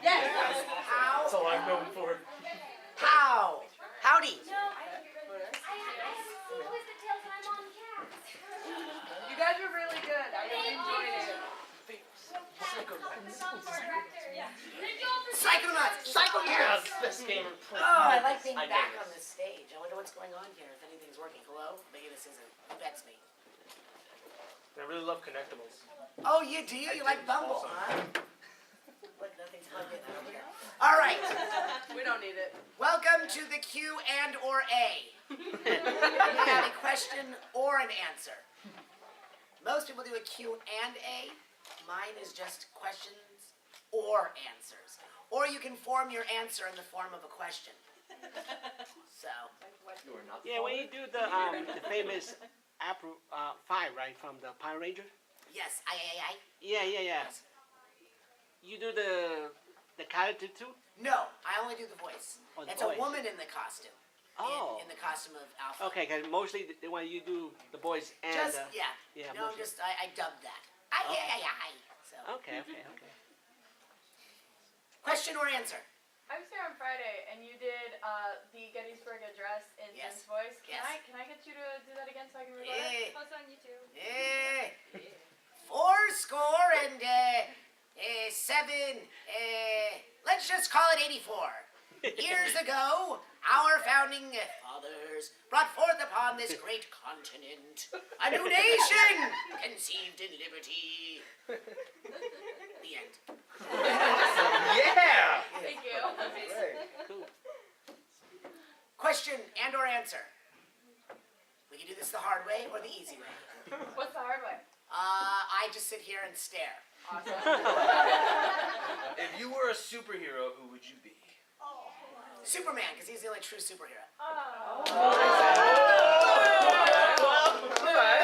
Yes. That's all I'm known for. How? Howdy. No, I see Twisted Tails and I'm on cats. You guys were really good. I really enjoyed it. Psychonauts! Yeah, Psychonauts! it's the best game ever played. Oh, I like being I back know on this stage. I wonder what's going on here, if anything's working. Hello? Maybe this isn't. Who bets me? I really love collectibles. Oh, you do? You like Bumble, Also. huh? Look, nothing's plugged in over here. All right. We don't need it. Welcome to the Q and or A. You have a question or an answer. Most people do a Q and A. Mine is just questions or answers. Or you can form your answer in the form of a question. So. You are not Yeah, when you do the famous Apple 5, right, from the Power Ranger? Yes, I. Yeah. Yes. You do the character too? No, I only do the voice. Oh, the It's voice. a woman in the costume. Oh. In the costume of Alpha. Okay, because mostly when you do the voice and... Just, yeah. yeah, No, mostly. I dubbed that. So. Okay. Question or answer? I was there on Friday, and you did the Gettysburg Address in Yes. Tim's voice. Yes. Can I get you to do that again so I can record Yeah. it? Post on YouTube. Eh, 4 and 7. Let's just call it 84. Years ago, our founding fathers brought forth upon this great continent a new nation conceived in liberty. The end. Yeah! Thank you. Cool. Question and or answer. We can do this the hard way or the easy way. What's the hard way? I just sit here and stare. Awesome. If you were a superhero, who would you be? Superman, because he's the only true superhero. Oh. Alright.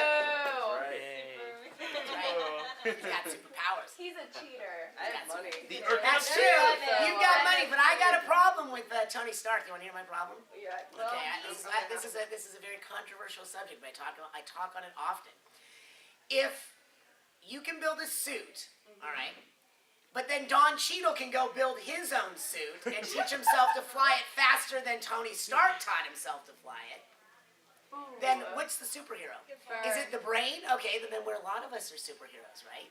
Hey. Right? He's got superpowers. He's a cheater. I have money. The Earth That's is true. So You've got money, but I got a problem with Tony Stark. You want to hear my problem? Yeah. Okay, this is a very controversial subject, but I talk on it often. If you can build a suit, all right, but then Don Cheadle can go build his own suit and teach himself to fly it faster than Tony Stark taught himself to fly it, then what's the superhero? Is it the brain? Okay, then a lot of us are superheroes, right?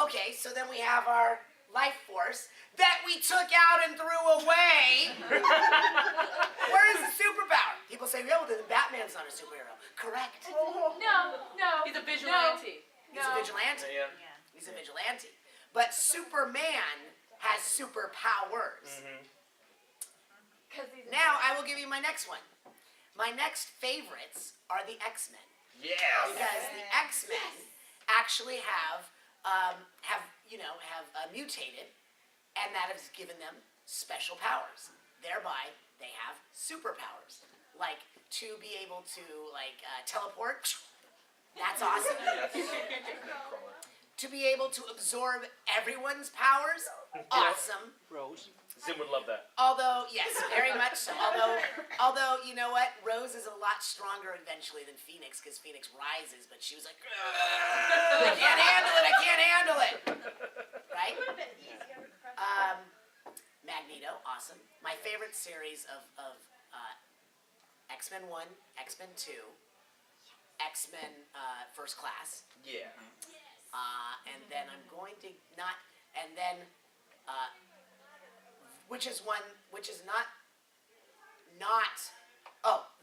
Okay, so then we have our life force that we took out and threw away. Where is the superpower? People say, yeah, well, then Batman's not a superhero. Correct. No. He's a vigilante. He's a vigilante. Yeah. He's a vigilante. But Superman has superpowers. Now I will give you my next one. My next favorites are the X-Men. Yeah. Because the X-Men actually have mutated, and that has given them special powers. Thereby, they have superpowers, like to be able to teleport. That's awesome. To be able to absorb everyone's powers. Awesome. Rose. Zim would love that. Although, yes, very much so. Although, you know what? Rose is a lot stronger eventually than Phoenix, because Phoenix rises, but she was like, I can't handle it. Right? Magneto, awesome. My favorite series of X-Men 1, X-Men 2, X-Men First Class, Yeah. and then I'm going to which is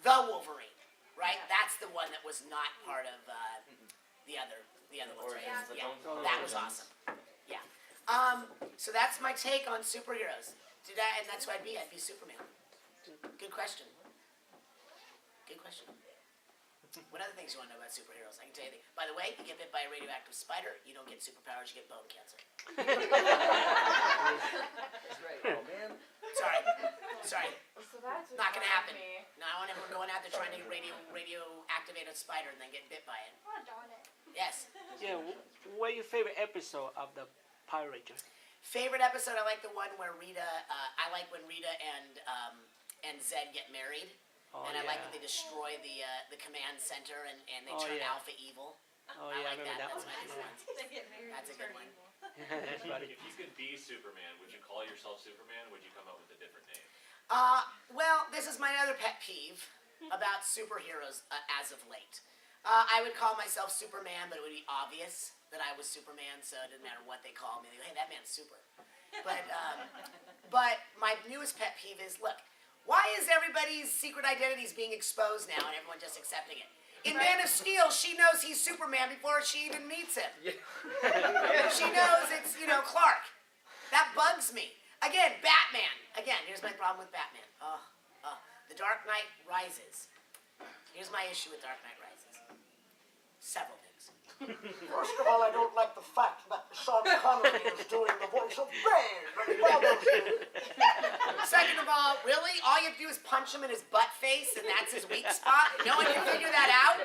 the Wolverine, right? That's the one that was not part of the other ones, right? Yeah, that was awesome. Yeah. So that's my take on superheroes. And that's who I'd be Superman. Good question. What other things you want to know about superheroes? I can tell you. By the way, you get bit by a radioactive spider, you don't get superpowers, you get bone cancer. That's right. Oh, man. Sorry. So that's Not gonna happen. Me. No, I want everyone going out there trying to get radio-activate a spider and then get bit by it. Oh, darn it. Yes. Yeah, what your favorite episode of the Power Ranger? Favorite episode, I like the one where Rita, I like when Rita and Zed get married. Oh, And I like yeah. that they destroy the command center and they Oh, turn yeah. Alpha evil. Oh I yeah, I like remember that That's one. my favorite one. They get married That's a and good turn one. evil. That's funny. If you could be Superman, would you call yourself Superman? Would you come up with a different name? Well, this is my other pet peeve about superheroes as of late. I would call myself Superman, but it would be obvious that I was Superman, so it didn't matter what they call me. They go, hey, that man's super. But my newest pet peeve is, look, why is everybody's secret identities being exposed now and everyone just accepting it? In Man of Steel, she knows he's Superman before she even meets him. She knows it's, Clark. That bugs me. Again, Batman. Again, here's my problem with Batman. The Dark Knight Rises. Here's my issue with Dark Knight Rises. Several things. First of all, I don't like the fact that Sean Connery is doing the voice of Bane. It bothers me. Second of all, really? All you have to do is punch him in his butt face and that's his weak spot? No one can figure that out?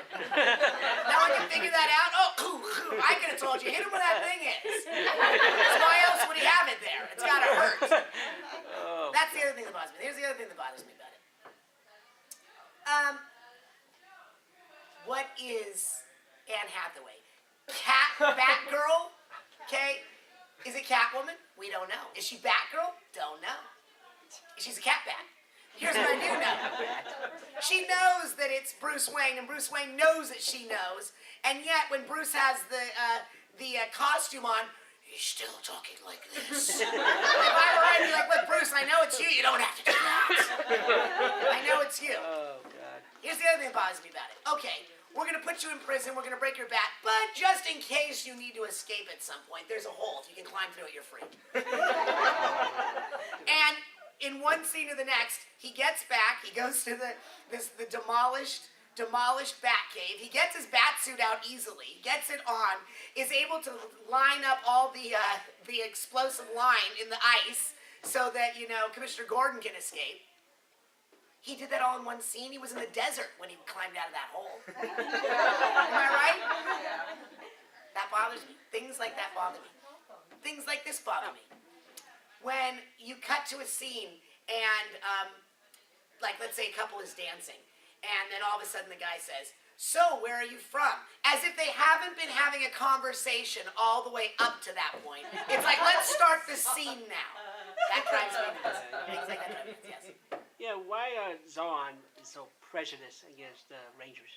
No one can figure that out? Oh, I could have told you. Hit him where that thing is. So why else would he have it there? It's got to hurt. That's the other thing that bothers me. Here's the other thing that bothers me about it. What is Anne Hathaway? Batgirl? Okay. Is it Catwoman? We don't know. Is she Batgirl? Don't know. She's a cat bat. Here's what I do know. She knows that it's Bruce Wayne, and Bruce Wayne knows that she knows, and yet when Bruce has the costume on, he's still talking like this. If I were I'd be like, look, Bruce, I know it's you. You don't have to do that. I know it's you. Oh God. Here's the other thing that bothers me about it. Okay, we're going to put you in prison. We're going to break your bat. But just in case you need to escape at some point, there's a hole. If you can climb through it, you're free. And in one scene to the next, he gets back. He goes to the demolished bat cave. He gets his bat suit out easily, gets it on, is able to line up all the explosive line in the ice so that, Commissioner Gordon can escape. He did that all in one scene. He was in the desert when he climbed out of that hole. Am I right? That bothers me. Things like that bother me. Things like this bother me. When you cut to a scene and, let's say a couple is dancing, and then all of a sudden the guy says, so where are you from? As if they haven't been having a conversation all the way up to that point. It's like, let's start the scene now. That drives me nuts. Things like that drive me nuts, yes. Yeah, why Zordon is so prejudiced against the Rangers?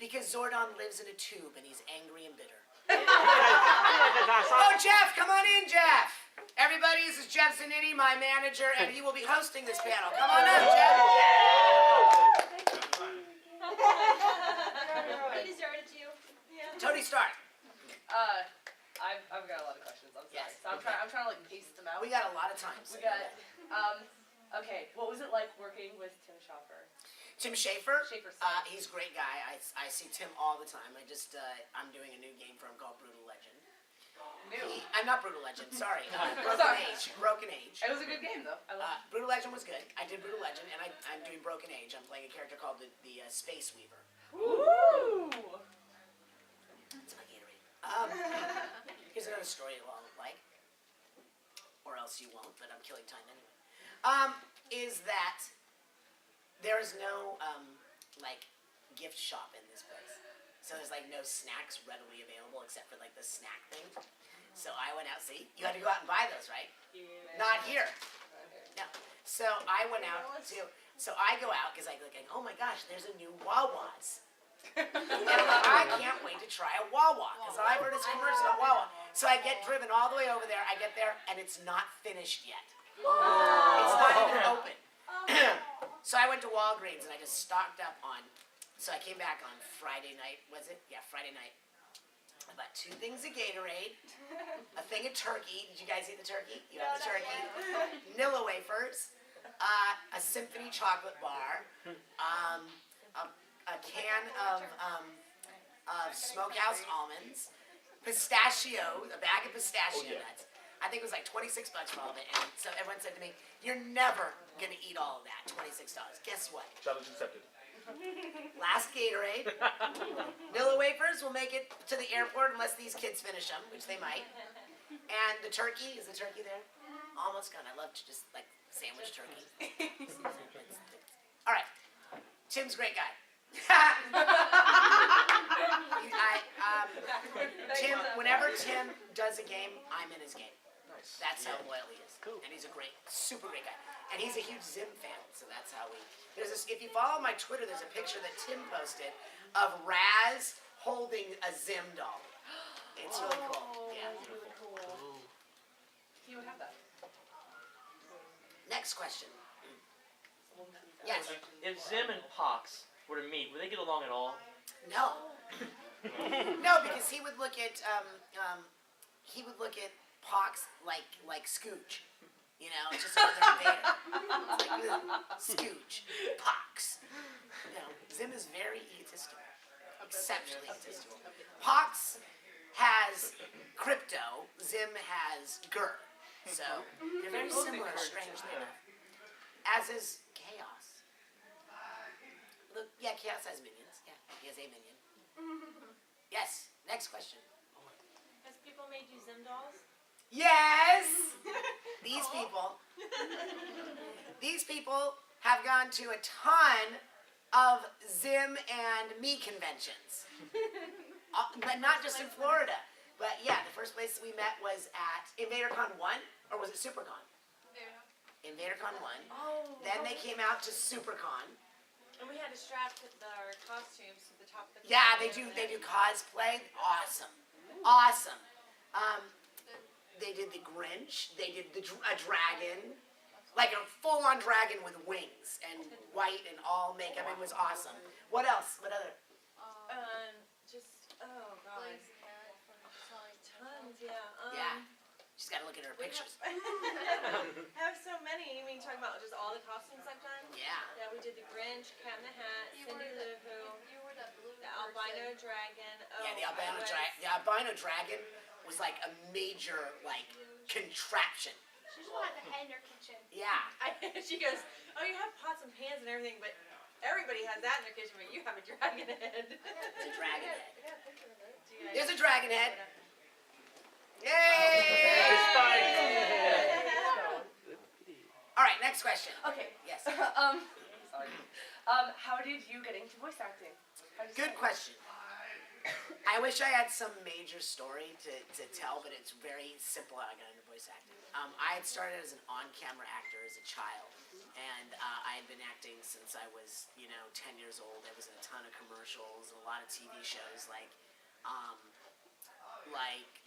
Because Zordon lives in a tube and he's angry and bitter. Yeah, Oh, Jeff, come on in, Jeff. Everybody, this is Jeff Zanitti, my manager, and he will be hosting this panel. Come on up, Jeff. Tony started you. Tony Stark. I've got a lot of questions. I'm sorry. Yes. So I'm trying to pace them out. We got a lot of time. We got. Okay. What was it like working with Tim Schafer? Tim Schafer. Schafer's He's a great guy. I see Tim all the time. I'm doing a new game for him called Brutal Legend. I'm not Brutal Legend. Sorry. Broken Age. It was a good game though. I loved it. Brutal Legend was good. I did Brutal Legend, and I'm doing Broken Age. I'm playing a character called the Space Weaver. Woo! That's my Gatorade. Here's another story you all like, or else you won't. But I'm killing time anyway. Is that there is no gift shop in this place, so there's no snacks readily available except for the snack thing. So I went out. See, you had to go out and buy those, right? Yeah. Not here. No. So I went out too. So I go out because I go, oh my gosh, there's a new Wawa's. And I'm like, I can't wait to try a Wawa because I've heard this commercial about Wawa. So I get driven all the way over there. I get there and it's not finished yet. It's not even open. So I went to Walgreens and I just stocked up on. So I came back on Friday night. Was it? Yeah, Friday night. I bought 2 things of Gatorade, a thing of turkey. Did you guys eat the turkey? You had the turkey. Nilla wafers, a Symphony chocolate bar, a can of Smokehouse almonds, pistachio, a bag of pistachio nuts. I think it was $26 for all of it. And so everyone said to me, you're never going to eat all of that, $26. Guess what? Challenge accepted. Last Gatorade. Nilla wafers will make it to the airport unless these kids finish them, which they might. And the turkey, is the turkey there? Almost gone. I love to just sandwich turkey. All right. Tim's a great guy. Tim does a game, I'm in his game. Nice. That's how loyal he is. Cool. And he's a super great guy. And he's a huge Zim fan, so that's how we. There's this. If you follow my Twitter, there's a picture that Tim posted of Raz holding a Zim doll. It's really cool. Yeah. That's really cool. He would have that. Next question. Yes. If Zim and Pox were to meet, would they get along at all? No. No, because he would look at Pox like Scooch. You know, it's just another invader. It's like, ugh, Scooch, Pox. You know, Zim is very egotistical. Exceptionally egotistical. Pox has crypto, Zim has Gur. So, they're very similar, strangely enough. As is Chaos. Look, yeah, Chaos has minions. Yeah, he has a minion. Yes, next question. Has people made you Zim dolls? Yes! These people have gone to a ton of Zim and me conventions. But not just in Florida. But yeah, the first place we met was at InvaderCon 1, or was it SuperCon? InvaderCon 1. Oh. Then they came out to SuperCon. And we had to strap our costumes to the top of the Yeah, they do cosplay. Awesome. Awesome. They did the Grinch. They did a dragon. Like a full-on dragon with wings and white and all makeup. It was awesome. What else? What other? Just, oh god. Tons, yeah. Yeah. She's got to look at her we pictures. I have so many. You mean talking about just all the costumes I've done? Yeah. Yeah, we did the Grinch, Cat in the Hat, Cindy Lou Who, You were that blue the albino dragon. Oh, Yeah, the albino dragon was like a major like contraption. She just had the head in her kitchen. Yeah. She goes, oh, you have pots and pans and everything, but everybody has that in their kitchen, but you have a dragon head. It's a dragon head. Do you guys- There's a dragon head. Yay! All right, next question. Okay. Yes. How did you get into voice acting? How did you Good start? question. I wish I had some major story to tell, but it's very simple how I got into voice acting. I had started as an on-camera actor as a child, and I had been acting since I was, 10 years old. I was in a ton of commercials and a lot of TV shows like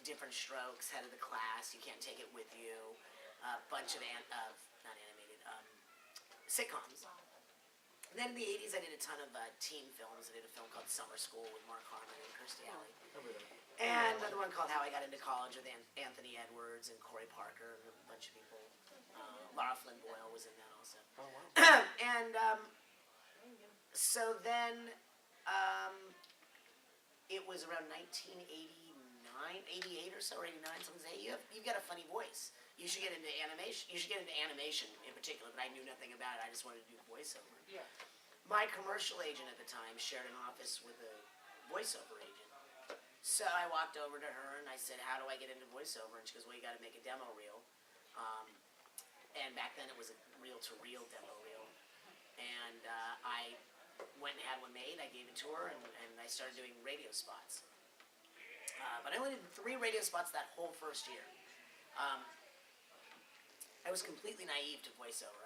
Different Strokes, Head of the Class, You Can't Take It With You, a bunch of not animated sitcoms. And then in the 80s, I did a ton of teen films. I did a film called Summer School with Mark Harmon and Kirstie Alley. And another one called How I Got Into College with Anthony Edwards and Corey Parker and a bunch of people. Laura Flynn Boyle was in that also. Oh, wow. And so then it was around 88 or so, or 89. Someone said, hey, you've got a funny voice. You should get into animation. You should get into animation in particular, but I knew nothing about it. I just wanted to do voiceover. Yeah. My commercial agent at the time shared an office with a voiceover agent. So I walked over to her and I said, how do I get into voiceover? And she goes, well, you got to make a demo reel. And back then it was a reel-to-reel demo reel. And I went and had one made. I gave it to her, and I started doing radio spots. But I only did 3 radio spots that whole first year. I was completely naive to voiceover.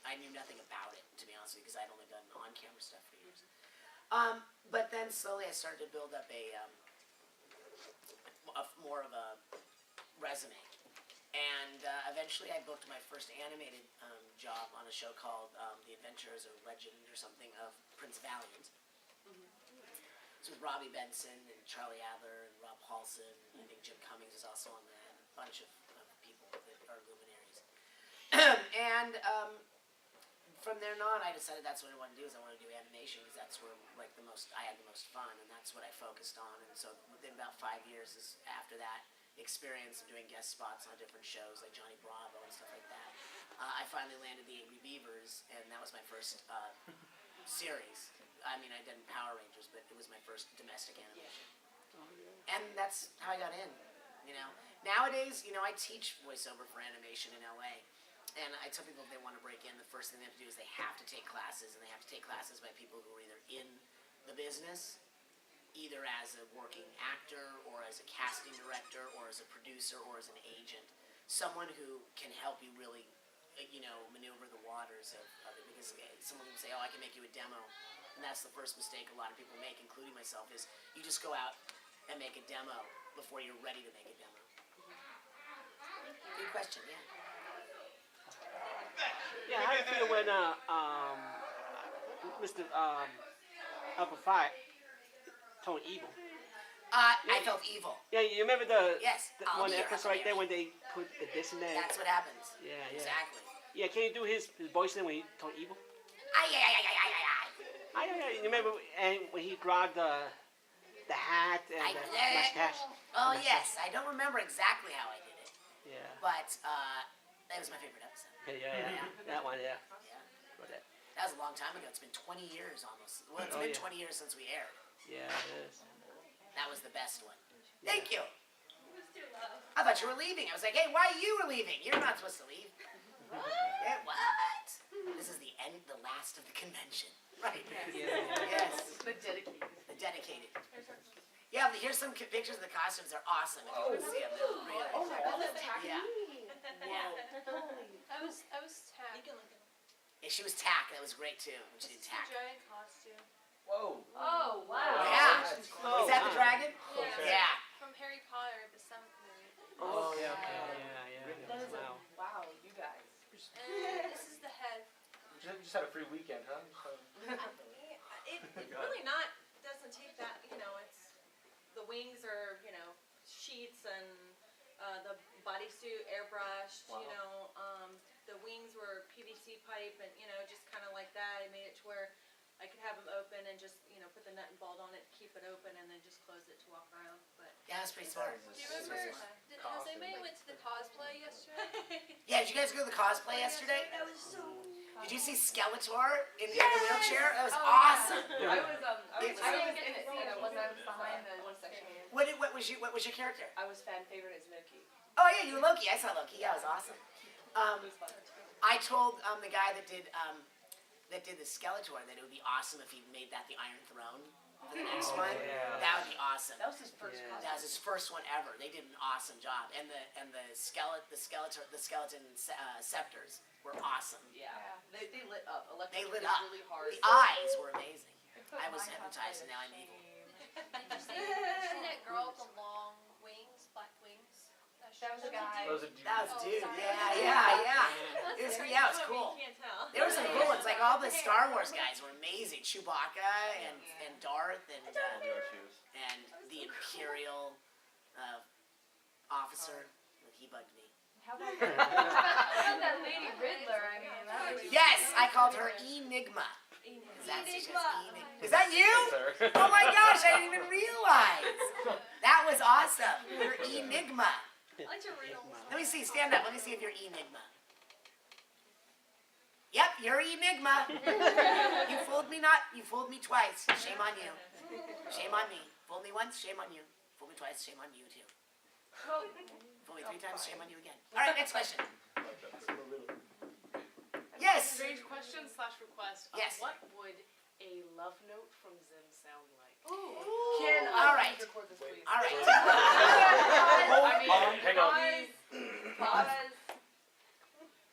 I knew nothing about it, to be honest with you, because I'd only done on-camera stuff for years. But then slowly I started to build up more of a resume. And eventually I booked my first animated job on a show called The Adventures or Legend or something of Prince Valiant. It's with Robbie Benson and Charlie Adler and Rob Paulson. I think Jim Cummings is also on that. A bunch of people that are luminaries. And from there on, I decided that's what I want to do. Is I want to do animation because that's where I had the most fun, and that's what I focused on. And so within about 5 years is after that experience of doing guest spots on different shows like Johnny Bravo and stuff like that, I finally landed the Angry Beavers, and that was my first series. I mean, I did Power Rangers, but it was my first domestic animation. And that's how I got in, Nowadays, I teach voiceover for animation in LA. And I tell people if they want to break in, the first thing they have to do is they have to take classes, and they have to take classes by people who are either in the business either as a working actor or as a casting director or as a producer or as an agent, someone who can help you really, maneuver the waters of it. Because someone will say, oh, I can make you a demo. And that's the first mistake a lot of people make, including myself, is you just go out and make a demo before you're ready to make a demo. Good question, yeah. Yeah, how do you feel when Mr. Upper Five turned evil? I felt evil. Yeah, you remember the Yes, I'll one be your episode right there Huckleberry. when they put the this in there? That's what happens. Yeah, yeah. Exactly. Yeah, can you do his voice then when he turned evil? Ay, ay, ay, ay, ay, ay, ay. You remember and when he grabbed the hat and I the did. mustache? Oh, yes. I don't remember exactly how I did it, Yeah. but that was my favorite episode. Yeah. That one, yeah. Yeah. Got that. That was a long time ago. It's been 20 years almost. Well, it's Oh, been yeah. 20 years since we aired. Yeah, it is. That was the best one. Thank you. I thought you were leaving. I was like, hey, why you were leaving? You're not supposed to leave. Yeah, what? This is the end, the last of the convention. Right. Yes. The dedicated. The dedicated. Yeah, here's some pictures of the costumes. They're awesome. If you want to see them, they're really Oh my God, that's Yeah. Yeah. I was tapped. You can look at them. Yeah, she was Tack. That was great too. When she did Tack. Giant costume. Whoa. Oh, wow. Yeah. That's Is that the dragon? Yeah. Yeah. From Harry Potter, the 7th movie. Oh, okay. Yeah. That is Wow. wow, you guys. And this is the head. You just had a free weekend, huh? It really doesn't take that, it's, the wings are, sheets and, the bodysuit airbrushed, Wow. The wings were PVC pipe and, just kinda like that. I made it to where I could have them open and just, put the nut and bolt on it, keep it open and then just close it to walk around, but. Yeah, that's pretty smart. Do you remember? Has anybody went to the cosplay yesterday? Yeah, did you guys go to the cosplay yesterday? That was so. Did you see Skeletor in the wheelchair? That was awesome. I was It in it, and I was behind the section. What was your character? I was fan favorite as Loki. Oh yeah, you were Loki. I saw Loki. Yeah, it was awesome. It was fun. I told the guy that did the Skeletor that it would be awesome if he made that the Iron Throne for the next one. yeah. That would be awesome. That was his first Yeah. costume. That was his first one ever. They did an awesome job, and the skeleton scepters were awesome. Yeah. They lit up. They lit Electric up. really hard. The eyes were amazing. I was hypnotized, and now I'm evil. Did you see that girl with the long wings, black wings? That was a guy. Those are dudes. That was Oh, dude. sorry. Yeah. It was cool. You can't tell. There were some cool ones. Like all the Star Wars guys were amazing. Chewbacca and Darth and Your shoes. the Imperial officer. He bugged me. How about that Lady Riddler? I mean, that was... Yes, I called her Enigma. Is that you? Sir. Oh my gosh, I didn't even realize. That was awesome. You're Enigma. I like your riddles. Let me see, stand up. Let me see if you're Enigma. Yep, you're Enigma. You fooled me you fooled me twice. Shame on you. Shame on me. Fooled me once, shame on you. Fooled me twice, shame on you too. Fooled me 3 times, shame on you again. Alright, next question. Yes. Strange question / request. Yes. What would a love note from Zim sound like? Can All right. record this, please? Alright. I mean, Hang on. Pause.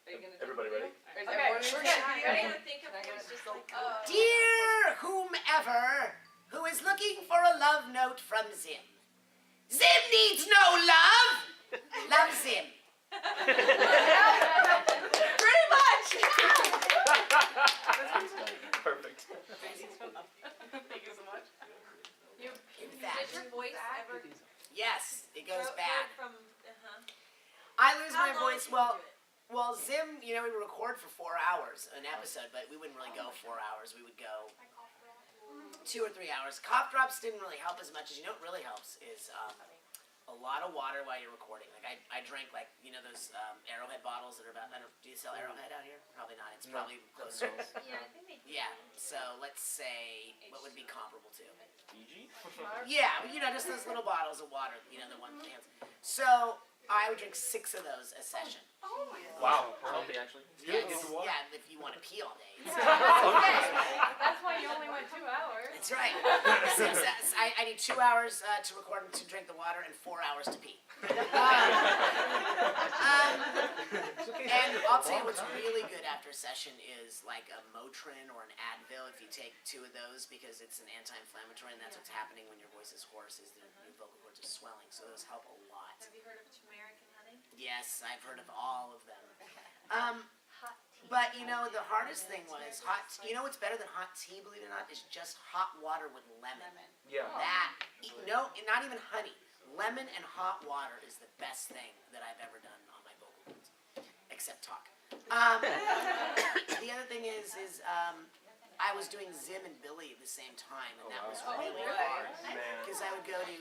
Are you gonna do Everybody it? ready? Is Okay. everyone We're ready? ready. I think of things just like, Dear whomever who is looking for a love note from Zim. Zim needs no love. Love Zim. Pretty much. Perfect. Thank you so much. In fact, Did your voice ever yes, it goes go bad. from, I lose How my long voice. can you Well, do it? well, Zim, we would record for 4 hours an episode, but we wouldn't really go 4 hours. We would go 2 or 3 hours. Cough drops didn't really help as much as what really helps is a lot of water while you're recording. Like I drank those Arrowhead bottles that are about. Do you sell Arrowhead out here? Probably not. It's probably close to. Yeah, I think they do. Yeah. So let's say what would be comparable to. Fiji? Yeah, but just those little bottles of water. The one cans. So I would drink 6 of those a session. Wow. Healthy, actually. Yeah, if you want to pee all day. That's why you only went 2 hours. That's right. I need 2 hours to record and to drink the water and 4 hours to pee. And I'll tell you what's really good after a session is like a Motrin or an Advil if you take 2 of those because it's an anti-inflammatory and that's what's happening when your voice is hoarse is your vocal cords are swelling. So those help a lot. Have you heard of turmeric and honey? Yes, I've heard of all of them. But you know, the hardest thing was you know what's better than hot tea, believe it or not, is just hot water with lemon. Yeah. That, no, not even honey. Lemon and hot water is the best thing that I've ever done on my vocal cords, except talk. The other thing is I was doing Zim and Billy at the same time, and that was really hard. Because I would go to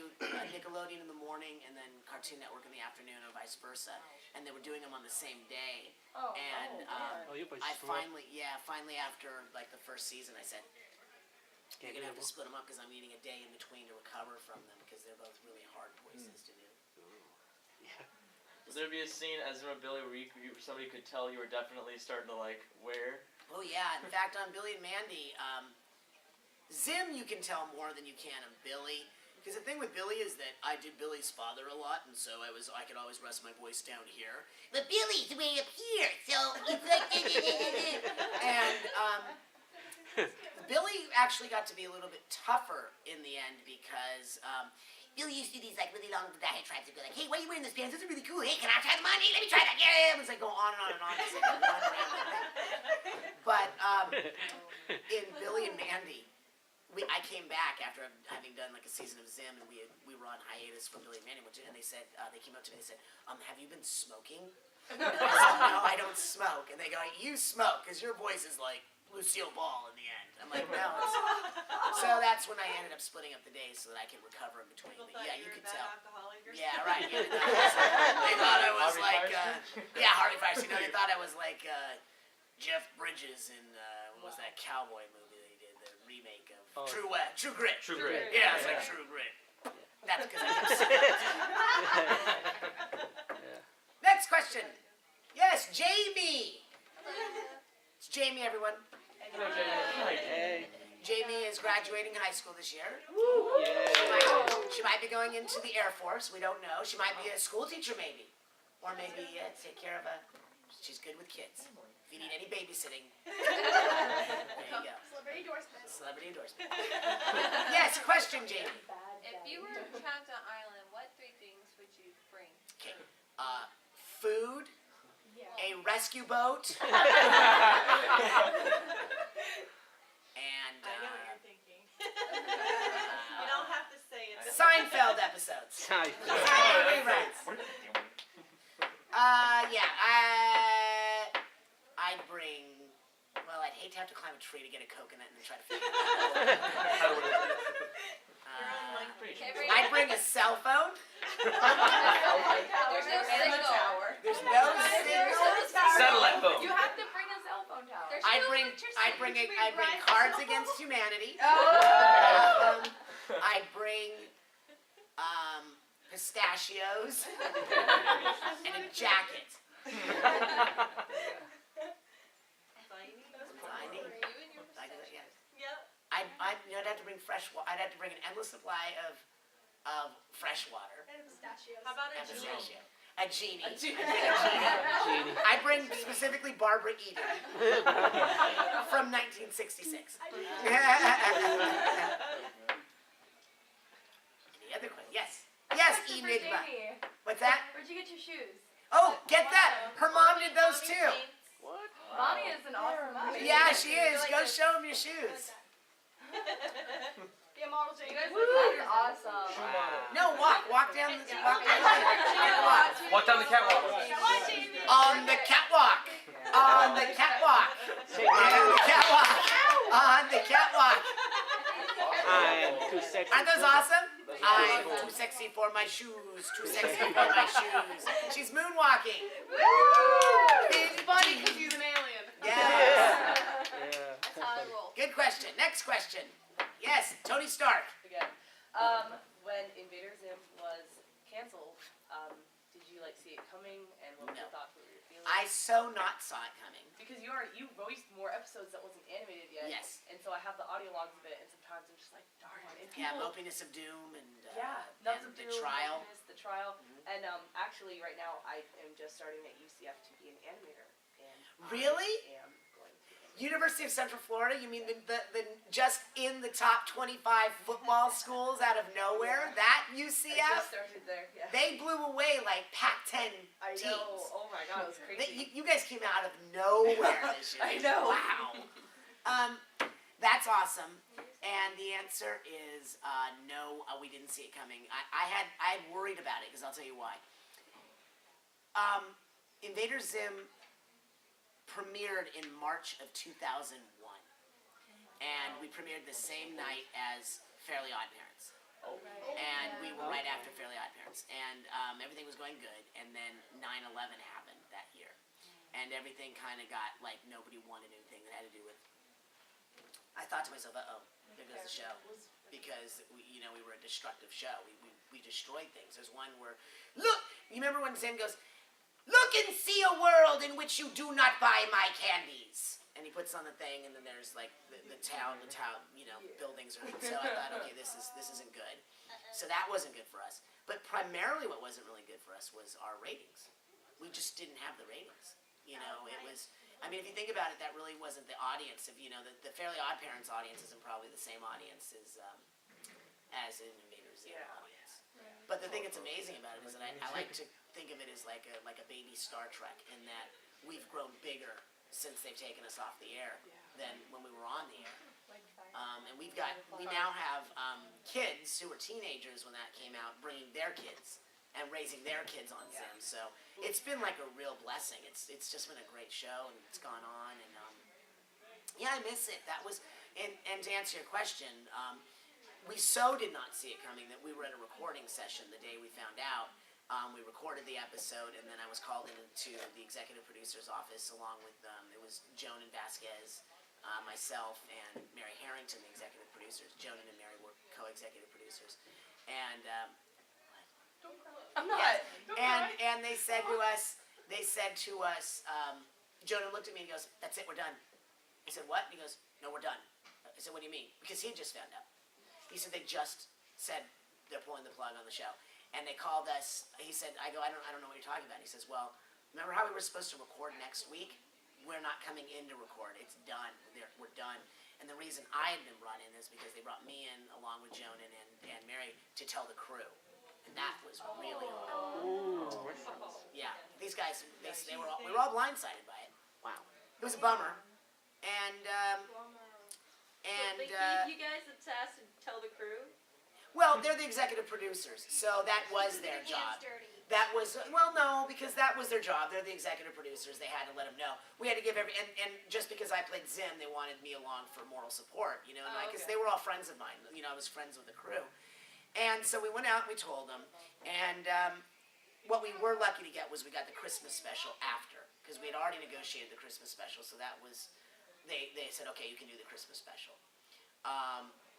Nickelodeon in the morning and then Cartoon Network in the afternoon, or vice versa, and they were doing them on the same day. And I finally after like the first season, I said, you're gonna have to split them up because I'm needing a day in between to recover from them because they're both really hard voices to do. Would there be a scene as in a Billy where somebody could tell you were definitely starting to like wear? Oh yeah, in fact on Billy and Mandy, Zim you can tell more than you can on Billy. Because the thing with Billy is that I did Billy's father a lot, and so I could always rest my voice down here. But Billy's way up here, so it's like and Billy actually got to be a little bit tougher in the end because Billy used to do these like really long diatribes and be like, hey, why are you wearing this pants? This is really cool. Hey, can I try them on? Hey, let me try that. Yeah, it was like go on and on and on. It's like one random thing. But in Billy and Mandy, I came back after having done like a season of Zim, and we were on hiatus for Billy and Mandy, and they said they came up to me and they said, have you been smoking? And I said, no, I don't smoke. And they go, you smoke because your voice is like Lucille Ball in the end. I'm like, no. So that's when I ended up splitting up the days so that I could recover in between. But yeah, you could tell. Yeah, right. Yeah, they thought I was like, Harvey Firestein. They thought I was like Jeff Bridges in what was that cowboy movie they did, the remake of True Grit. True Grit. Yeah, it's like True Grit. That's because I kept saying it. Next question. Yes, Jamie. It's Jamie, everyone. Hello, Jamie. Hey. Jamie is graduating high school this year. Yeah. She might be going into the Air Force. We don't know. She might be a school teacher, maybe. Or maybe take care of she's good with kids. If you need any babysitting, there you go. Celebrity endorsement. Celebrity endorsement. Yes, question, Jamie. If you were trapped on an island, what 3 things would you bring? Okay. Food, a rescue boat, and I know what you're thinking. You don't have to say it. Seinfeld episodes. Reruns. I'd bring. Well, I'd hate to have to climb a tree to get a coconut and then try to figure it out. I'd bring a cell phone. There's no signal. There's no signal. Satellite phone. You have to bring a cell phone tower. There's I'd no bring electricity. Cards Against Humanity. I'd bring pistachios and a jacket. I'd have to bring I'd have to bring an endless supply of fresh water. And pistachios. How about a And genie? pistachio. A genie. I'd bring a genie. I'd bring specifically Barbara Eden from 1966. Any other question? Yes. Yes, Question for Enigma. Jamie. What's that? Where'd you get your shoes? Oh, get that! Her mom did those too. What? Mommy is an awesome mommy. Yeah, she is. Go show them your shoes. Be a model, You Jamie. guys look like awesome. No, walk down the catwalk. Walk down the catwalk. Come on, Jamie. On the catwalk. On the catwalk. On the catwalk. On the catwalk. I'm too sexy. Aren't those awesome? I'm too sexy for my shoes. Too sexy for my shoes. She's moonwalking. It's funny because he's an alien. Yes. Yeah. That's how I roll. Good question. Next question. Yes, Tony Stark. Again. When Invader Zim was canceled, did you like see coming, and what were No. your thoughts? What were your feelings? I so not saw it coming. Because you voiced more episodes that wasn't animated yet. Yes. And so I have the audio logs of it, and sometimes I'm just like, darn it. And Yeah, people, Mopiness of Doom and Nuts and of the Doom, trial. Darkness, the trial. And actually, right now, I am just starting at UCF to be an animator. And Really? I am going to. University of Central Florida? You mean the just in the top 25 football schools out of nowhere? That I just UCF? started there. Yeah. They blew away like Pac-10 I teams. know. Oh my God, it was crazy. You guys came out of nowhere this year. I know. Wow. That's awesome. And the answer is no. We didn't see it coming. I had worried about it because I'll tell you why. Invader Zim premiered in March of 2001, and we premiered the same night as Fairly Odd Parents. And we were right after Fairly Odd Parents, and everything was going good. And then 9/11 happened that year, and everything kind of got like nobody wanted anything that had to do with. I thought to myself, "Uh oh, there goes the show," because we were a destructive show. We destroyed things. There's one where, look, you remember when Zim goes, "Look and see a world in which you do not buy my candies." And he puts on the thing, and then there's like the town, buildings are. So I thought, okay, this isn't good. So that wasn't good for us. But primarily, what wasn't really good for us was our ratings. We just didn't have the ratings. It was. I mean, if you think about it, that really wasn't the audience. Of the Fairly Odd Parents audience isn't probably the same audience as an Invader Zim audience. But the thing that's amazing about it is that I like to think of it as like a baby Star Trek, in that we've grown bigger since they've taken us off the air than when we were on the air. And we now have kids who were teenagers when that came out, bringing their kids and raising their kids on Zim. So it's been like a real blessing. It's just been a great show, and it's gone on, and yeah, I miss it. That was, and to answer your question, we so did not see it coming that we were at a recording session the day we found out. We recorded the episode, and then I was called into the executive producer's office along with it was Joan and Vasquez, myself, and Mary Harrington, the executive producers. Joan and Mary were co-executive producers, and I'm not. yes, and they said to us, Jonan looked at me and he goes, "That's it, we're done." I said, "What?" And he goes, "No, we're done." I said, "What do you mean?" Because he had just found out. He said they just said they're pulling the plug on the show. And they called us. He said, I don't know what you're talking about. He says, "Well, remember how we were supposed to record next week? We're not coming in to record. It's done. We're done." And the reason I had been brought in is because they brought me in along with Jonan and Mary to tell the crew. And that was really hard. Yeah, these guys, we were all blindsided by it. Wow. It was a bummer. And They gave you guys the task to tell the crew? well, they're the executive producers, so that was their job. That was, well, no, because that was their job. They're the executive producers. They had to let them know. We had to give and just because I played Zim, they wanted me along for moral support, because they were all friends of mine. I was friends with the crew. And so we went out and we told them. And what we were lucky to get was we got the Christmas special after, because we had already negotiated the Christmas special. So that was, they said, "Okay, you can do the Christmas special."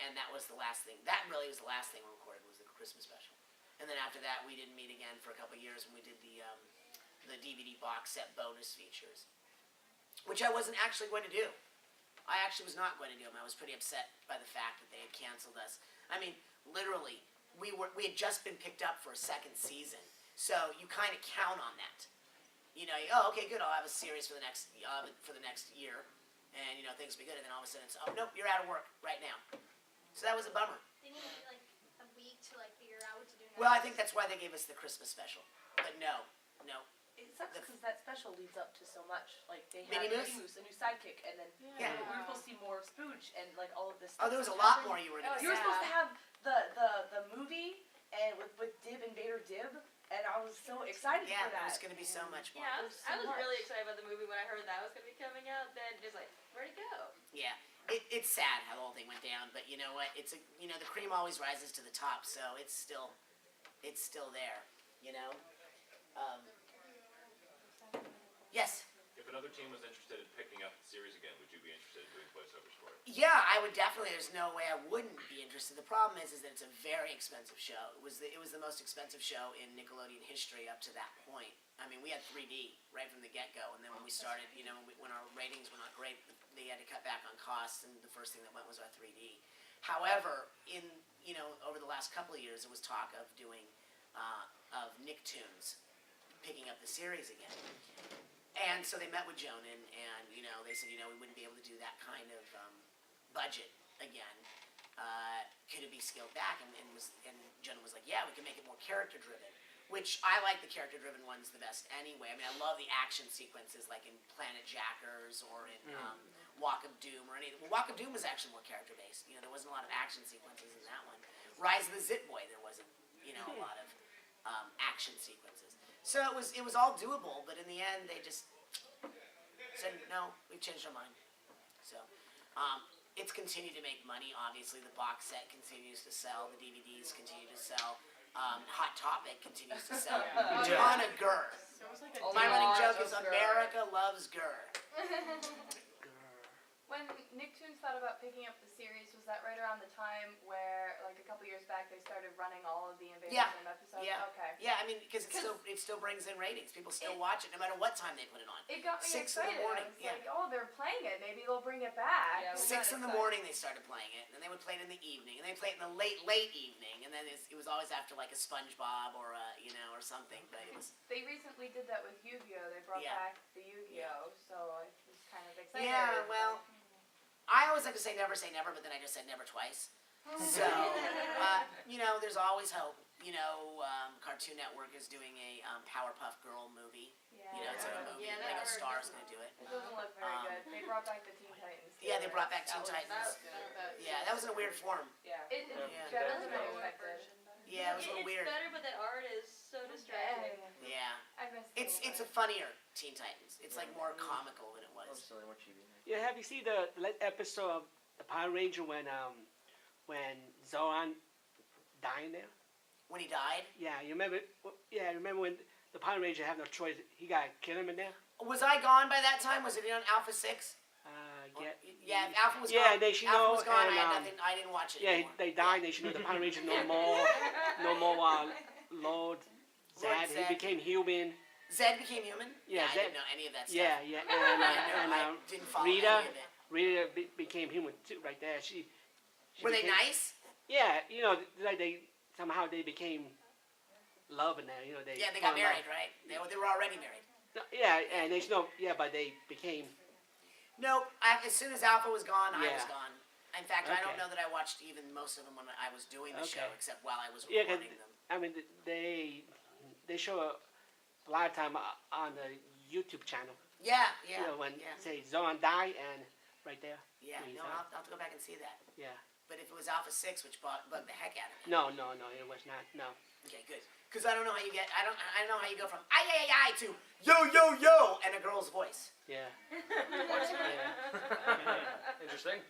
And that was the last thing. That really was the last thing we recorded, was the Christmas special. And then after that, we didn't meet again for a couple of years when we did the DVD box set bonus features, which I wasn't actually going to do. I actually was not going to do them. I was pretty upset by the fact that they had canceled us. I mean, literally, we had just been picked up for a second season, so you kind of count on that. Oh, okay, good. I'll have a series for the next year, and things will be good. And then all of a sudden, it's, "Oh nope, you're out of work right now." So that was a bummer. They need like a week to figure out what to do next. Well, I think that's why they gave us the Christmas special. But no. It sucks because that special leads up to so much. Like they had Minnie Minnie Moose? Moose, a new sidekick, and then Yeah. we were supposed to see more of Spooge and like all of this. Oh, stuff there was a that lot happened. more you were going to You were say. supposed to have the movie and with Dib Invader Dib, and I was so excited Yeah, for that. there's going to be so much more. Yeah, I was so much. really excited about the movie when I heard that was going to be coming out. Then just like, where'd it go? Yeah, it's sad how the whole thing went down, but you know what? It's the cream always rises to the top, so it's still there. Yes. If another team was interested in picking up the series again, would you be interested in doing voiceovers for it? Yeah, I would definitely. There's no way I wouldn't be interested. The problem is that it's a very expensive show. It was the most expensive show in Nickelodeon history up to that point. I mean, we had 3D right from the get-go, and then when we started, when our ratings were not great, they had to cut back on costs, and the first thing that went was our 3D. However, over the last couple of years, there was talk of doing of Nicktoons picking up the series again. And so they met with Jonan, and they said, we wouldn't be able to do that kind of budget again. Could it be scaled back? And Jonan was like, yeah, we can make it more character driven. Which I like the character driven ones the best anyway. I mean, I love the action sequences like in Planet Jackers or in Walk of Doom or any. Well, Walk of Doom was actually more character based. There wasn't a lot of action sequences in that one. Rise of the Zit Boy, there wasn't a lot of action sequences. So it was all doable, but in the end they just said no, we've changed our mind. So it's continued to make money. Obviously, the box set continues to sell, the DVDs continue to sell. Hot Topic continues to sell. Ton of Gurr. My running joke is America loves Gurr. When Nicktoons thought about picking up the series, was that right around the time where, like a couple years back, they started running all of the Invader Zim episodes? Yeah. Okay. Yeah, I mean, because it still brings in ratings. People still watch it no matter what time they put it on. It got me 6 excited. in the morning. I was like, oh, they're playing it. Maybe they'll bring it back. Yeah, we 6 got in the excited. morning they started playing it, and they would play it in the evening, and they play it in the late evening, and then it was always after like a SpongeBob or or something. But it was They recently did that with Yu-Gi-Oh! They brought back the Yu-Gi-Oh! So I was kind of excited. yeah. Well, I always like to say never, but then I just said never twice. So there's always hope. Cartoon Network is doing a Powerpuff Girl movie. Yeah. It's like a movie. Yeah, Lego that Star's gonna do it. It doesn't look very good. They brought back the Teen Titans. Yeah, they too. brought back Teen That Titans. was good. Yeah, that was in a weird form. Yeah. It Yeah. better That's than the I older expected. version. Yeah, it was a little weird. It's better, but the art is so distracting. Yeah, I missed it's a funnier Teen Titans. It's like more comical than it More was. silly, more chibi. Yeah, have you seen the episode of the Power Ranger when Zoran died there? When he died, Yeah, you remember? Yeah, remember when the Power Ranger had no choice? He got killed him in there. was I gone by that time? Was it on Alpha 6? Yeah. Alpha was Yeah, gone. they should Alpha know, was gone. and, I had nothing. I didn't watch it Yeah, anymore. they died. They should know the Power Ranger no more. Lord Zed. Zed. He became human. Zed became human. Yeah, I Zed- didn't know any of that stuff. Yeah. I didn't follow Rita, any of it. Rita became human too, right there. She Were they became- nice? Yeah, like they somehow they became love in there. They Yeah, they fell got in love. married, right? They were already married. No, yeah, and they but they became. No, as soon as Alpha was gone, I was Yeah. gone. In fact, I don't Okay. know that I watched even most of them when I was doing the show, Okay. except while I was Yeah, 'cause recording them. I mean they show a lot of time on the YouTube channel. Yeah, When yeah. say Zoran died and right there. Yeah, when he's no, out. I'll have to go back and see that. Yeah. But if it was Alpha 6, which bugged the heck out of me. No, it was not. No. Okay, good. Because I don't know how you I don't know how you go from ay to yo and a girl's voice. Yeah. Interesting.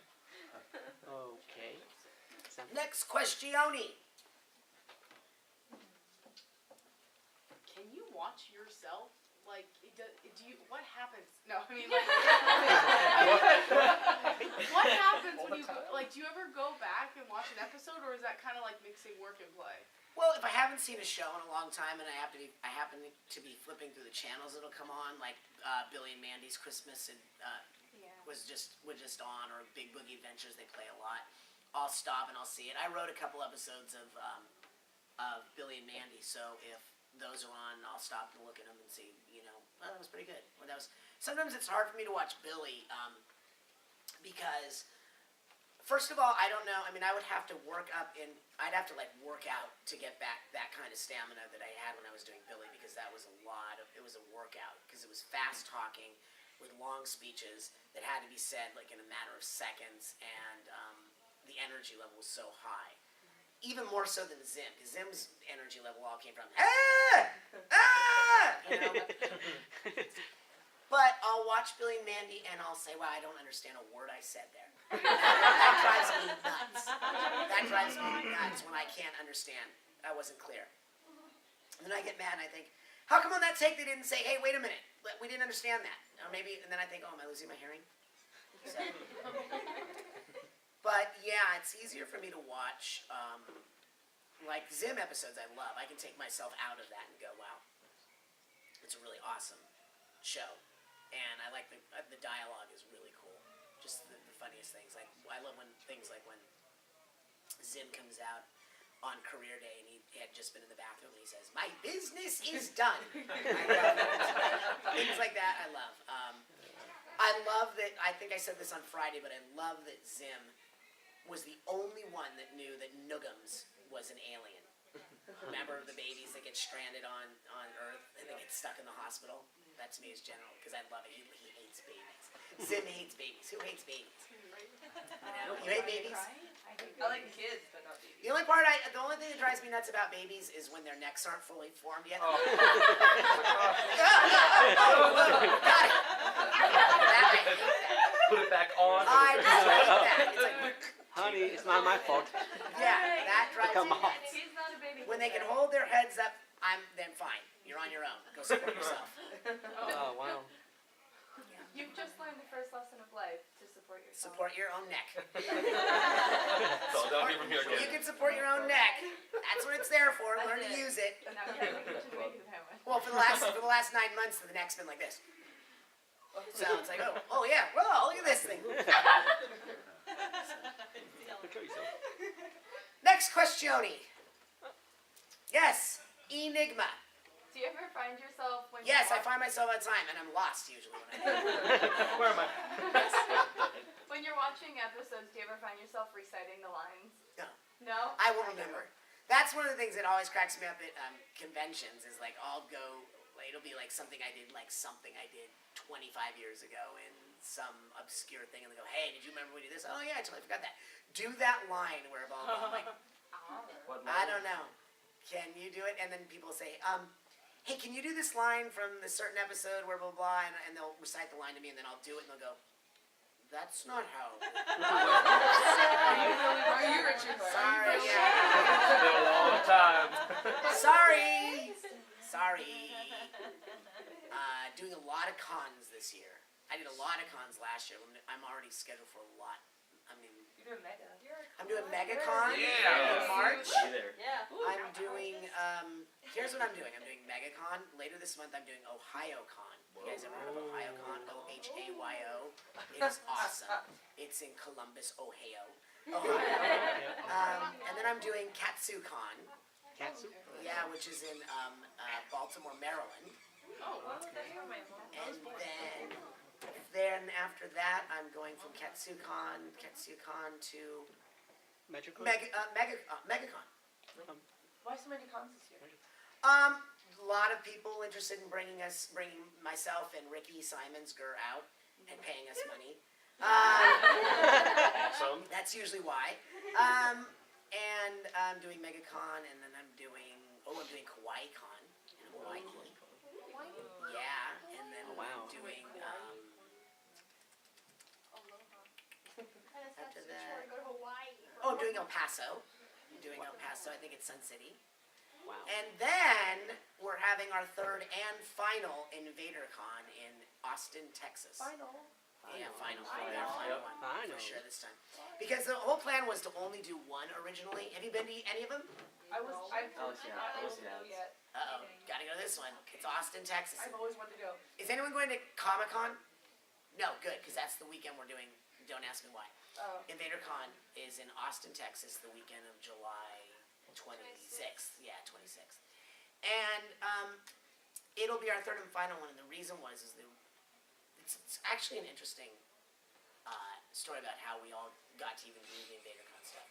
Okay. Next questione. Can you watch yourself? Like, do you? What happens? No, I mean, like, what happens when you do you ever go back and watch an episode, or is that kind of like mixing work and play? Well, if I haven't seen a show in a long time and I happen to be flipping through the channels, it'll come on like Billy and Mandy's Christmas and was just on, or Big Boogie Adventures. They play a lot. I'll stop and I'll see it. I wrote a couple episodes of Billy and Mandy, so if those are on, I'll stop and look at them and see. Well, that was pretty good. Well, sometimes it's hard for me to watch Billy because. First of all, I don't know. I mean, I would have to I'd have to work out to get back that kind of stamina that I had when I was doing Billy, because that was it was a workout, because it was fast talking with long speeches that had to be said in a matter of seconds, and the energy level was so high. Even more so than Zim, because Zim's energy level all came from, But I'll watch Billy and Mandy and I'll say, wow, I don't understand a word I said there. That drives me nuts. That drives me nuts when I can't understand. I wasn't clear. And then I get mad and I think, how come on that take they didn't say, hey, wait a minute, we didn't understand that? Or maybe, and then I think, oh, am I losing my hearing? So, But yeah, it's easier for me to watch, like Zim episodes I love. I can take myself out of that and go, wow, it's a really awesome show. And I like the dialogue is really cool. Just the funniest things. Like, I love when things like when Zim comes out on career day and he had just been in the bathroom and he says, "My business is done." I love it. Things like that I love. I love that, I think I said this on Friday, but I love that Zim was the only one that knew that Nuggums was an alien. Remember the babies that get stranded on Earth and they get stuck in the hospital? That to me is general, because I love it. He hates babies. Zim hates babies. Who hates babies? You know, you hate babies? I like kids, but not babies. The only thing that drives me nuts about babies is when their necks aren't fully formed yet. Oh. Got it. That, I hate that. Put it back on. I just hate that. It's like, Honey, it's not my fault. yeah, that drives Come me on. nuts. He's not a baby. When they can hold their heads up, then fine. You're on your own. Go support yourself. Oh, wow. You've just learned the first lesson of life, to support yourself. Support your own neck. So down here from here You again. can support your own neck. That's what it's there for. Learn to use it. Now you're in the kitchen making sandwich. Well, for the last 9 months, the neck's been like this. So it's like, oh yeah, well, look at this thing. Next questione. Yes, enigma. Do you ever find yourself when Yes, you're I find myself all the time, and I'm lost usually when I do. Where am I? when you're watching episodes, do you ever find yourself reciting the lines? No. No? I won't remember. That's one of the things that always cracks me up at conventions is like I'll go, it'll be like something I did 25 years ago in some obscure thing, and they go, "Hey, did you remember we did this?" "Oh yeah, I totally forgot that." Do that line where I'm like, What I line? don't know. Can you do it? And then people say, "Hey, can you do this line from this certain episode where blah blah?" And they'll recite the line to me, and then I'll do it, and they'll go, "That's not how." Are you Richard? Sorry, It's been a long time. sorry. Doing a lot of cons this year. I did a lot of cons last year. I'm already scheduled for a lot. I mean, You're doing mega. I'm doing MegaCon Yeah. in March. Be there. Yeah. I'm doing, here's what I'm doing. I'm doing MegaCon. Later this month, I'm doing OhioCon. You guys ever heard of OhioCon? OHAYO. It is awesome. It's in Columbus, Ohio. And then I'm doing KatsuCon. Katsu? Yeah, which is in Baltimore, Maryland. And then after that, I'm going from KatsuCon to Metrical? MegaCon. Why so many cons this year? A lot of people interested in bringing myself and Ricky Simonsger out and paying us money. Awesome. That's usually why. And I'm doing MegaCon, and then I'm doing KawaiiCon in Hawaii. Yeah, and then Oh, wow. I'm doing after that. Go to Hawaii. Oh, I'm doing El Paso. I think it's Sun City. Wow. And then we're having our third and final InvaderCon in Austin, Texas. Final. Yeah, final. Final. Our final one. Final. For sure this time. Because the whole plan was to only do one originally. Have you been to any of them? I've Alice, yeah. not Alice, able to go yeah. yet. Uh-oh. Gotta go to this one. It's Austin, Texas. I've always wanted to go. Is anyone going to Comic-Con? No, good, because that's the weekend we're doing. Don't ask me why. Oh. InvaderCon is in Austin, Texas, the weekend of July 26th. Yeah, 26th. And it'll be our third and final one, and the reason is it's actually an interesting story about how we all got to even do the InvaderCon stuff.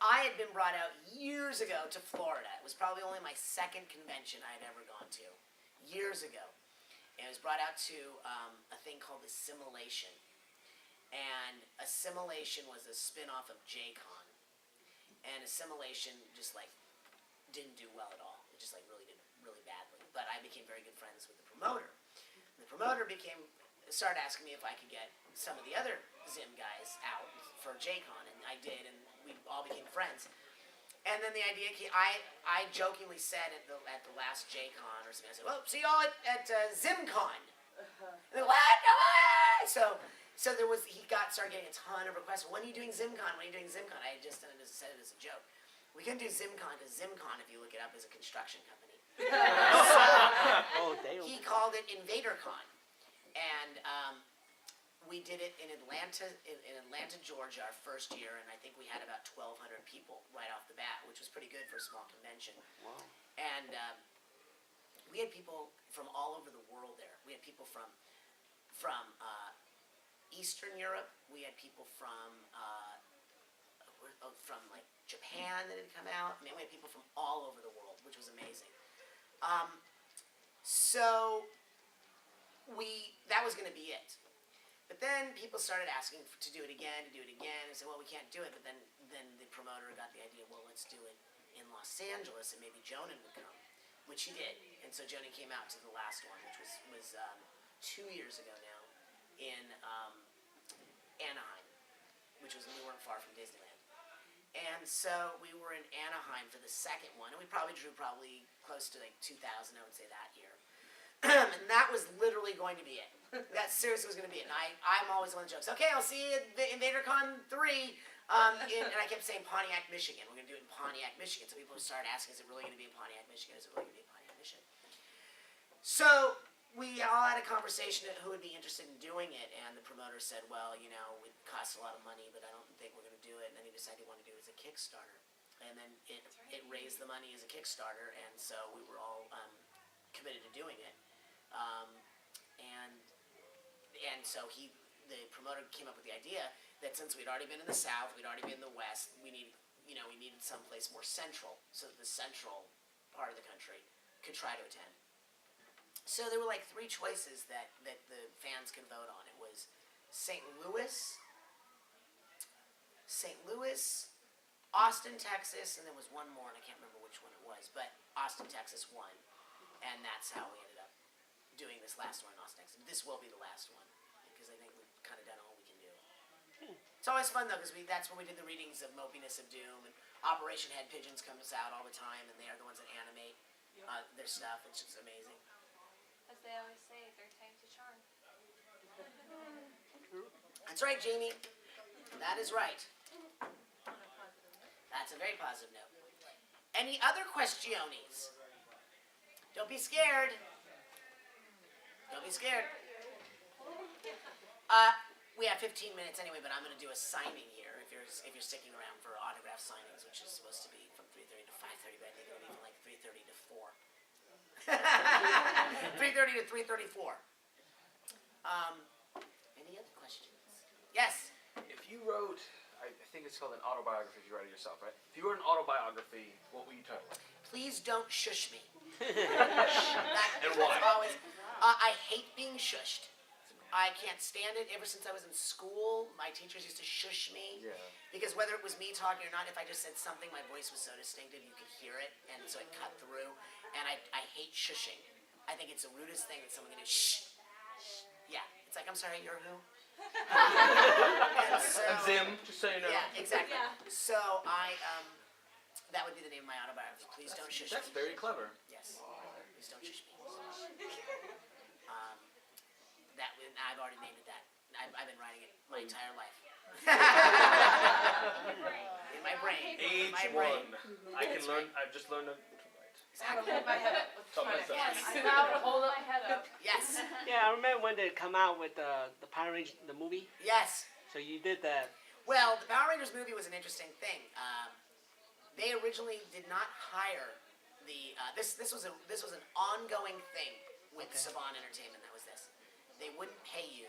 I had been brought out years ago to Florida. It was probably only my second convention I had ever gone to. Years ago. And I was brought out to a thing called Assimilation. And Assimilation was a spin-off of J-Con. And Assimilation just didn't do well at all. It just really did really badly. But I became very good friends with the promoter. The promoter started asking me if I could get some of the other Zim guys out for J-Con, and I did, and we all became friends. And then the idea came, I jokingly said at the last J-Con or something, I said, "Well, see y'all at ZimCon." And they're, "What? No way!" So So he started getting a ton of requests. When are you doing ZimCon? When are you doing ZimCon? I had just said it as a joke. We couldn't do ZimCon because ZimCon, if you look it up, is a construction company. Oh, damn. He called it InvaderCon, and we did it in Atlanta, Georgia, our first year, and I think we had about 1,200 people right off the bat, which was pretty good for a small convention. Wow. And we had people from all over the world there. We had people from Eastern Europe. We had people from like Japan that had come out. I mean, we had people from all over the world, which was amazing. So that was going to be it. But then people started asking to do it again, and said, well, we can't do it. But then the promoter got the idea, well, let's do it in Los Angeles, and maybe Jonan would come, which he did. And so Jonan came out to the last one, which was 2 years ago now, in Anaheim, which was, we weren't far from Disneyland. And so we were in Anaheim for the second one, and we probably drew close to like 2,000, I would say, that year. And that was literally going to be it. That seriously was going to be it. And I'm always one of the jokes. Okay, I'll see you at InvaderCon 3. And I kept saying Pontiac, Michigan. We're going to do it in Pontiac, Michigan. So people started asking, is it really going to be in Pontiac, Michigan? Is it really going to be in Pontiac, Michigan? So we all had a conversation of who would be interested in doing it. And the promoter said, well, it costs a lot of money, but I don't think we're going to do it. And then he decided he wanted to do it as a Kickstarter. And then it raised the money as a Kickstarter. And so we were all committed to doing it. And so the promoter came up with the idea that since we'd already been in the South, we'd already been in the West, we needed someplace more central, so that the central part of the country could try to attend. So there were like 3 choices that the fans could vote on. It was St. Louis, Austin, Texas, and there was one more, and I can't remember which one it was, but Austin, Texas won, and that's how we ended up doing this last one in Austin, Texas. This will be the last one, because I think we've kind of done all we can do. It's always fun, though, because that's when we did the readings of Mopiness of Doom, and Operation Head Pigeons comes out all the time, and they are the ones that animate their stuff. It's just amazing. As they always say, 3rd time's a charm. That's right, Jamie. That is right. That's a very positive note. Any other questiones? Don't be scared. Don't be scared. We have 15 minutes anyway, but I'm going to do a signing here if you're sticking around for autograph signings, which is supposed to be from 3:30 to 5:30, but I think it'll be from like 3:30 to 4. 3:30 to 3:34. Any other questions? Yes. If you wrote, I think it's called an autobiography if you write it yourself, right? If you wrote an autobiography, what would you title it? Please don't shush me. And why? Always, I hate being shushed. I can't stand it. Ever since I was in school, my teachers used to shush me. Yeah. Because whether it was me talking or not, if I just said something, my voice was so distinctive you could hear it, and so it cut through. And I hate shushing. I think it's the rudest thing that someone can do. Shh. Yeah. It's like, I'm sorry, you're who? I'm Zim, just so you know. Yeah, exactly. Yeah. So that would be the name of my autobiography. Please don't shush That's me. very clever. Yes. Please don't shush me. I've already named it that. I've been writing it my entire life. In my brain. Age my brain. 1. I can learn. I've just learned to write. Exactly. Hold my head up. Tell myself. I'm proud to hold my head up. Yes. Yeah, I remember when they come out with the Power Rangers, the movie. Yes. So you did that. Well, the Power Rangers movie was an interesting thing. They originally did not hire the. This was an ongoing thing with Saban Entertainment. That was this. They wouldn't pay you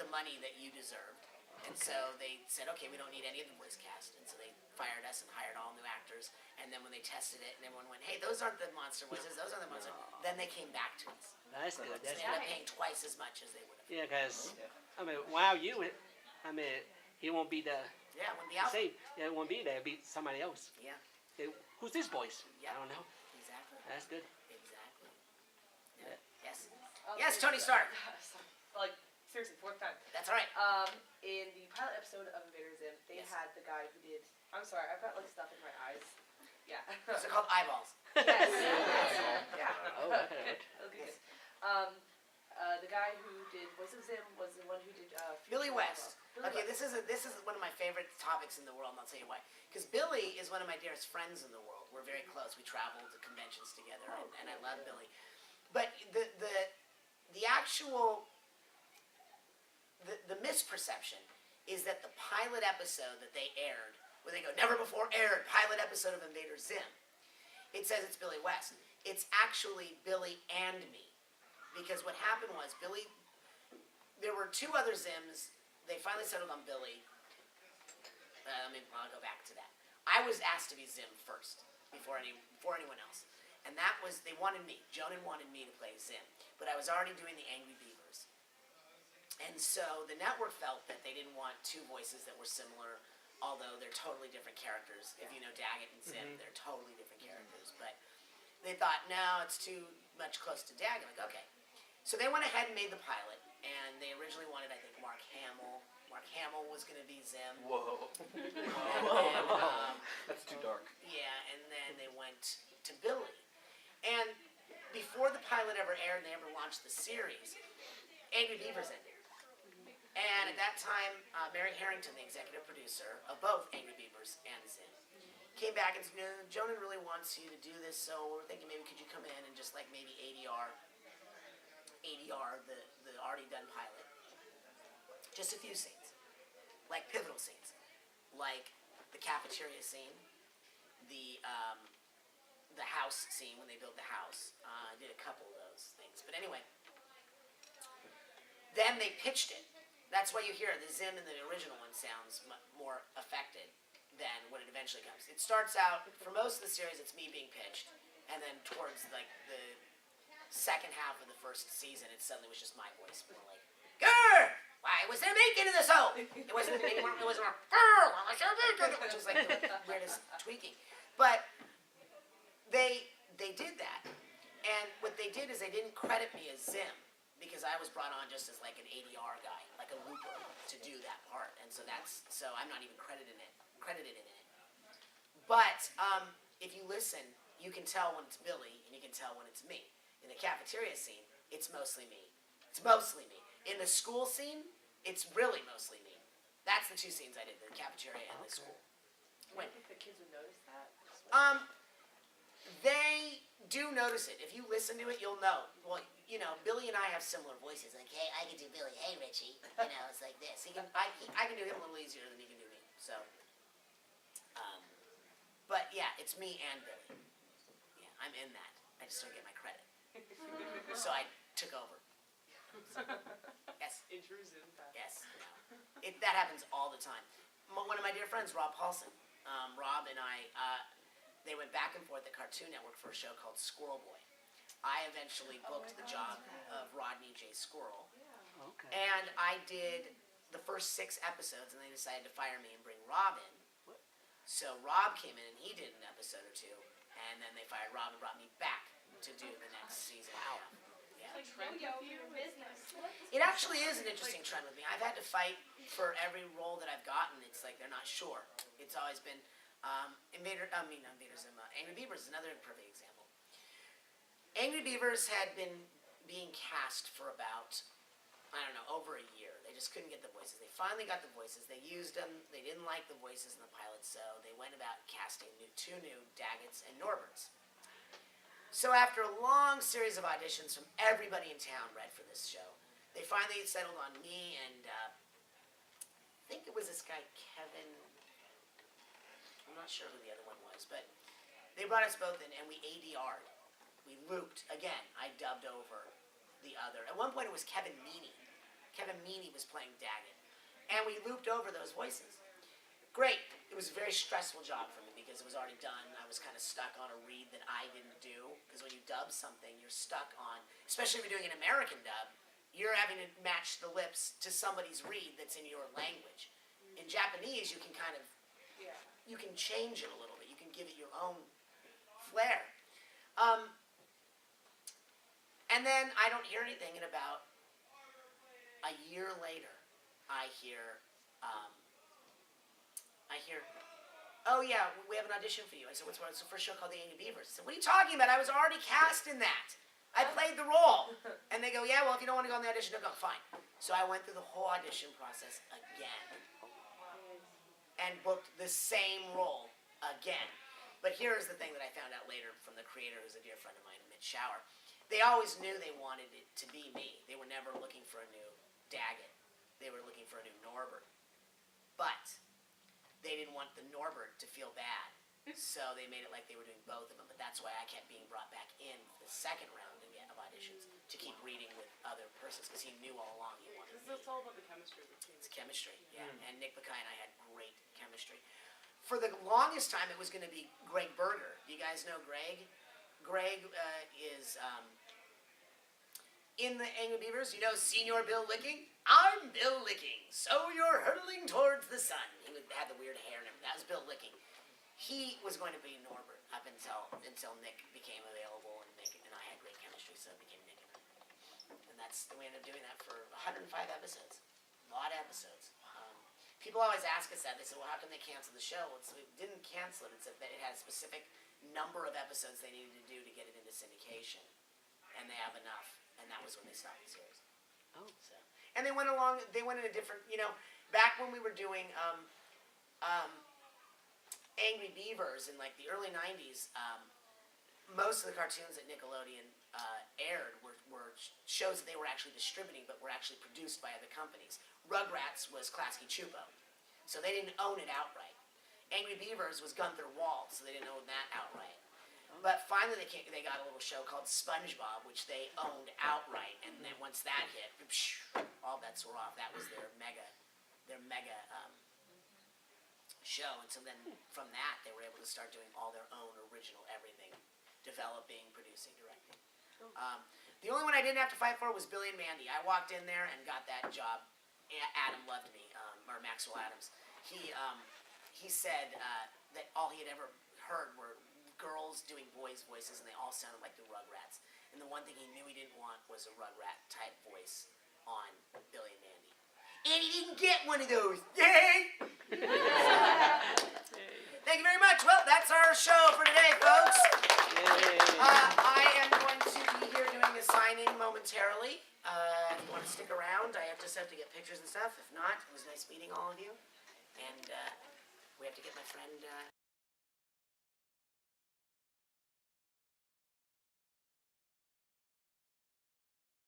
the money that you deserved, and so they said, okay, we don't need any of the voice cast, and so they fired us and hired all new actors. And then when they tested it, and everyone went, hey, those aren't the monster voices, those aren't the monster. Then they came back to us. That's good. So That's they good. ended up paying twice as much as they would have. Yeah, because I mean, wow, he won't be the Yeah, when the out. same. Yeah, it won't be there. It'll be somebody else. Yeah, Who's this voice? Yeah. I don't know. exactly. That's good. Exactly. Yeah. Yes. Yes, Tony Stark. Like, seriously, 4th time. That's all right. In the pilot episode of Invader Zim, they Yes. had the guy who did. I'm sorry, I've got like stuff in my eyes. Yeah. Those are called eyeballs. Yes. Yeah. Oh, okay. Okay. the guy who did voice of Zim was the one who did Billy West. Billy Okay, West. this is one of my favorite topics in the world, and I'll tell you why. Because Billy is one of my dearest friends in the world. We're very close. We travel to conventions together, and I love Billy. But the actual the misperception is that the pilot episode that they aired, where they go never before aired pilot episode of Invader Zim, it says it's Billy West. It's actually Billy and me, because what happened was there were two other Zims. They finally settled on Billy. I'll go back to that. I was asked to be Zim first before anyone else, and that was they wanted me. Jonan wanted me to play Zim, but I was already doing the Angry Beavers, and so the network felt that they didn't want two voices that were similar, although they're totally different characters. If you know Daggett and Zim, they're totally different characters, but they thought, no, it's too much close to Daggett. Like, okay. So they went ahead and made the pilot, and they originally wanted, I think, Mark Hamill. Mark Hamill was going to be Zim. Whoa. And, That's too dark. yeah, and then they went to Billy. And before the pilot ever aired and they ever launched the series, Angry Beavers ended. And at that time, Mary Harrington, the executive producer of both Angry Beavers and Zim, came back and said, Jonan really wants you to do this, so we're thinking maybe could you come in and just like maybe ADR the already done pilot. Just a few scenes. Like pivotal scenes. Like the cafeteria scene, the house scene when they built the house. I did a couple of those things. But anyway, then they pitched it. That's why you hear the Zim in the original one sounds more affected than when it eventually comes. It starts out, for most of the series, it's me being pitched, and then towards like the second half of the first season, it suddenly was just my voice, more like, "Grr! Why was there bacon in the soap?" It wasn't anymore. It wasn't "Grr! Why was there bacon?" Which was like the weirdest tweaking. But they did that, and what they did is they didn't credit me as Zim, because I was brought on just as like an ADR guy, like a looper, to do that part, and so I'm not even credited in it. But if you listen, you can tell when it's Billy, and you can tell when it's me. In the cafeteria scene, it's mostly me. In the school scene, it's really mostly me. That's the two scenes I did, the cafeteria and the school. Do you think the kids would notice that? They do notice it. If you listen to it, you'll know. Well, Billy and I have similar voices. Like, hey, I can do Billy. Hey, Richie. It's like this. I can do him a little easier than he can do me. So, but yeah, it's me and Billy. Yeah, I'm in that. I just don't get my credit. So I took over. Yes. Intrusive. Yes. That happens all the time. One of my dear friends, Rob Paulson. Rob and I, they went back and forth at Cartoon Network for a show called Squirrel Boy. I eventually booked the job of Rodney J. Squirrel. Okay. And I did the first 6 episodes, and they decided to fire me and bring Rob in. So Rob came in and he did an episode or 2, and then they fired Rob and brought me back to do the next season. Wow. Yeah. It actually is an interesting trend with me. I've had to fight for every role that I've gotten. It's like they're not sure. It's always been Angry Beavers is another perfect example. Angry Beavers had been being cast for about, over a year. They just couldn't get the voices. They finally got the voices. They used them. They didn't like the voices in the pilot, so they went about casting 2 new Daggetts and Norberts. So after a long series of auditions from everybody in town read for this show, they finally settled on me and I think it was this guy, Kevin. I'm not sure who the other one was, but they brought us both in and we ADR'd. We looped. Again, I dubbed over the other. At one point it was Kevin Meaney. Kevin Meaney was playing Daggett. And we looped over those voices. Great. It was a very stressful job for me because it was already done. I was kind of stuck on a read that I didn't do. Because when you dub something, you're stuck on, especially if you're doing an American dub, you're having to match the lips to somebody's read that's in your language. In Japanese, you can kind of, you can change it a little bit. You can give it your own flair. And then I don't hear anything, and about a year later, I hear, oh yeah, we have an audition for you. I said, what's the first show called The Angry Beavers? I said, what are you talking about? I was already cast in that. I played the role. And they go, yeah, well, if you don't want to go on the audition, don't go. Fine. So I went through the whole audition process again. And booked the same role again. But here's the thing that I found out later from the creator, who's a dear friend of mine, Mitch Shower. They always knew they wanted it to be me. They were never looking for a new Daggett. They were looking for a new Norbert. But they didn't want the Norbert to feel bad. So they made it like they were doing both of them. But that's why I kept being brought back in the second round again of auditions to keep reading with other persons, because he knew all along he wanted me. It's all about the chemistry between It's chemistry, yeah. And Nick Mackay and I had great chemistry. For the longest time, it was going to be Greg Berger. Do you guys know Greg? Greg is in the Angry Beavers. You know Senior Bill Licking? I'm Bill Licking, so you're hurtling towards the sun. He had the weird hair and everything. That was Bill Licking. He was going to be Norbert up until Nick became available, and Nick and I had great chemistry, so it became Nick and I. And we ended up doing that for 105 episodes. A lot of episodes. People always ask us that. They say, well, how can they cancel the show? Well, we didn't cancel it. It's that it had a specific number of episodes they needed to do to get it into syndication. And they have enough. And that was when they stopped the series. Oh. So, and they went in a different, back when we were doing Angry Beavers in like the early 90s, most of the cartoons that Nickelodeon aired were shows that they were actually distributing, but were actually produced by other companies. Rugrats was Klasky Chupo, so they didn't own it outright. Angry Beavers was Gunther Wald, so they didn't own that outright. But finally they got a little show called SpongeBob, which they owned outright, and then once that hit, all bets were off. That was their mega show, and so then from that they were able to start doing all their own original everything, developing, producing, directing. The only one I didn't have to fight for was Billy and Mandy. I walked in there and got that job. Adam loved me, or Maxwell Adams. He said that all he had ever heard were girls doing boys' voices, and they all sounded like the Rugrats. And the one thing he knew he didn't want was a Rugrat type voice on Billy and Mandy. And he didn't get one of those. Yay! Thank you very much. Well, that's our show for today, folks. I am going to be here doing a signing momentarily. If you want to stick around, I just have to get pictures and stuff. If not, it was nice meeting all of you. And we have to get my friend...